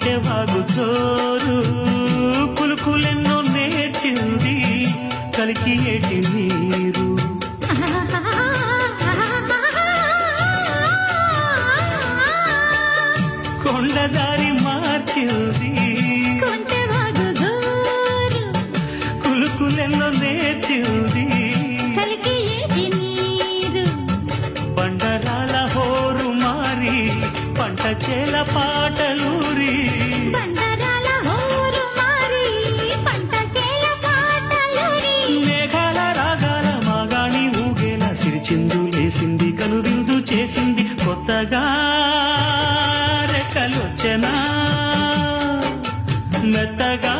కొంటెవాగు జోరు కులుకులెన్నో నేర్చింది కలికి ఏటి నీరు కొండదారి మార్చింది కొంటెవాగు జోరు కులుకులెన్నో నేర్చింది కలికి ఏటి నీరు బండరాల హోరు మారి పంట చేల పాటలూరి బండరాల హోరు మారి పంట చేల పాటలూరి మేఘాల రాగాల మాగాణి ఊగేలా సిరిచిందు లేసింది కనువిందు చేసింది కొత్తగా రెక్కలొచ్చెనా మెత్తగా